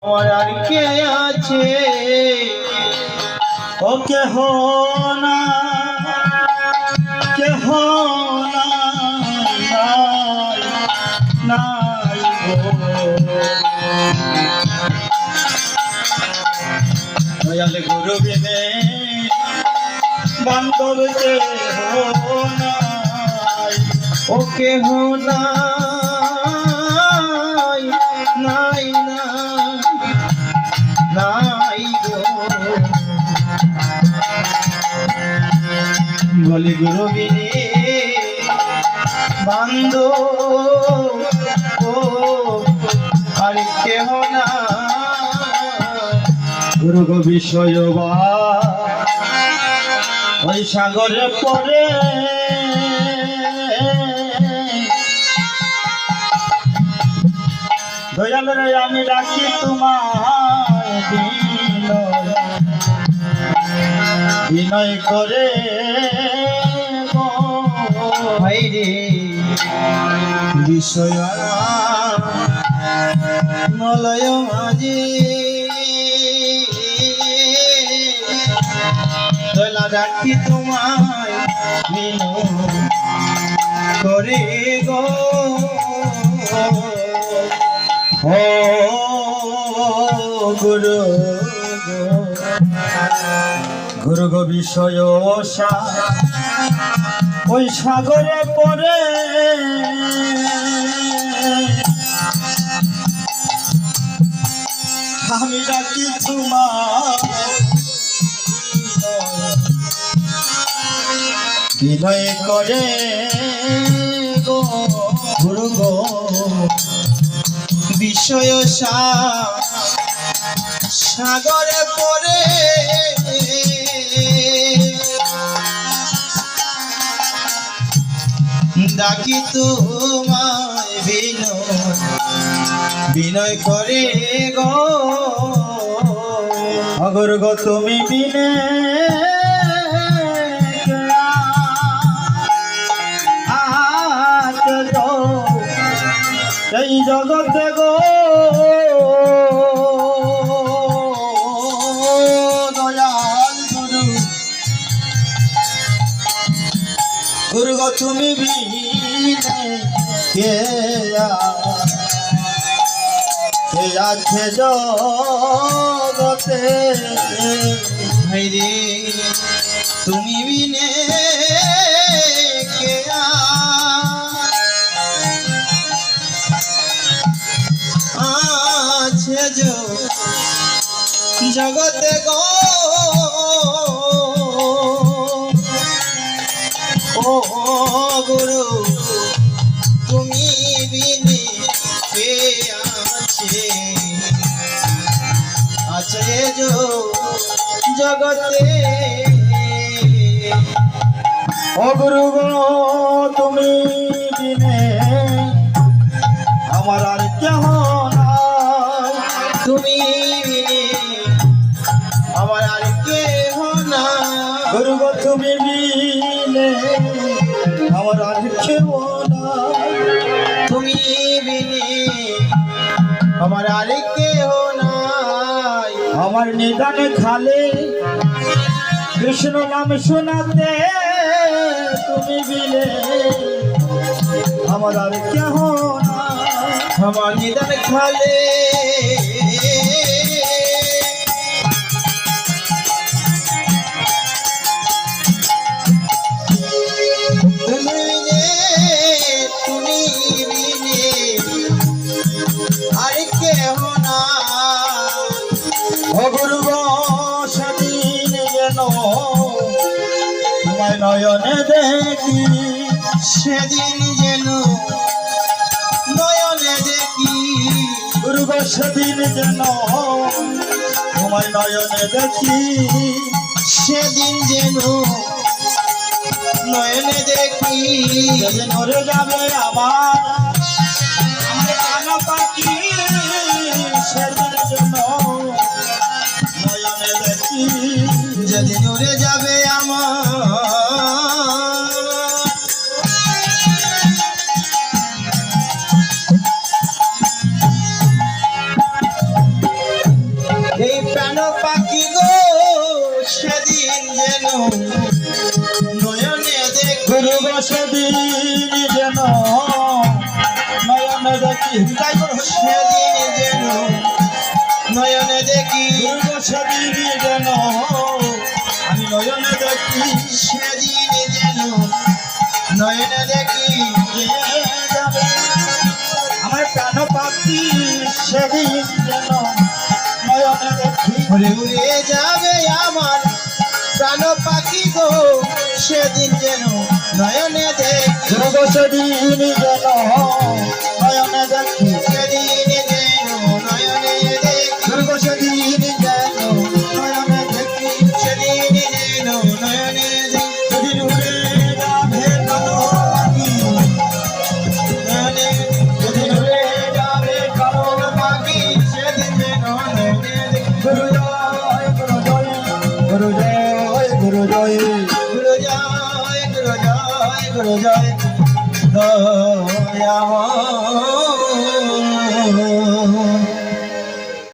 और के আছে ও কেহ না কেহ নাই দয়াল গুরু বিনে বান্ধব কেহ নাই ও কেহ নাই নাই নাই গো বলি গুরু বিনে বান্ধব ও আর কেহ না গুরু গো বিষয় ওই সাগরে পড়ে দয়াল রে আমি ডাকি তোমায় বিনয় করে ভাই রে বিষয় মলয় মাঝি দয়াল ডাকি তোমায় বিনয় করে গো ও গুরু গুরু গো বিষয় ওই সাগরে পড়ে আমি ডাকি তোমার বিনয় করে গো গুরু গো বিষয় সাগরে পড়ে ডাকি তোমায় বিনয় করে গো অগর গো তুমি বিনে এই জগতে গো দয়াল গুরু গুরু গো তুমি বিনে কে আছে জগতে ভাই রে তুমি বিনে কে আছে জগতে গো ও গুরু তুমি বিনে কে আছে জগতে ও গুরু গো তুমি বিনে আমার আর কেহ নাই তুমি বিনে আমার আর কেহ না গুরু গো তুমি বিনে আমার আর কেহ না তুমি বিনে আমার আর কেহ নাই আমার নিদান খালে কৃষ্ণ নাম শোনাতে তুমি বিনে আমার আর কেহ না আমার নিদান খালে তুমি বিনে আর কেহ না ও গুরু গো সেদিন যেন তোমায় নয়নে দেখি সেদিন যেন নয়নে দেখি গুরু গো সেদিন যেন তোমায় নয়নে দেখি সেদিন যেন নয়নে দেখি যেদিন মরে যাবে আমার কানা পাখি সেদিন যেন নয়নে দেখি যেদিন উড়ে যাবে আমার প্রাণ পাখি গো সেদিন যেন নয়নে দেখি গুরু গো সেদিন যেন নয়নে দেখি তাই গো সেদিন যেন নয়নে দেখি গুরু গো সেদিন যেন আমি নয়নে দেখি সেদিন যেন নয়নে দেখি যাবে আমার প্রাণ পাখি সেদিন যেন নয়নে দেখি উড়ে উড়ে যাবে আমার প্রাণ পাখি গো সেদিন যেন নয়নে দেখি গুরু গো সেদিন যেন নয়নে দেখি সেদিন যেন নয়নে দেখি গুরু গো সেদিন যেন নয়নে দেখি সেদিন যেন নয়নে দেখি সেদিন উড়ে যাবে প্রাণ পাখি নয়নে সেদিন উড়ে যাবে প্রাণ পাখি সেদিন যেন নয়নে দেখি গুরু জয় গুরু জয় গুরু জয় গুরু জয় গুরু জয় গুরু জয় গুরু জয় দয়াময়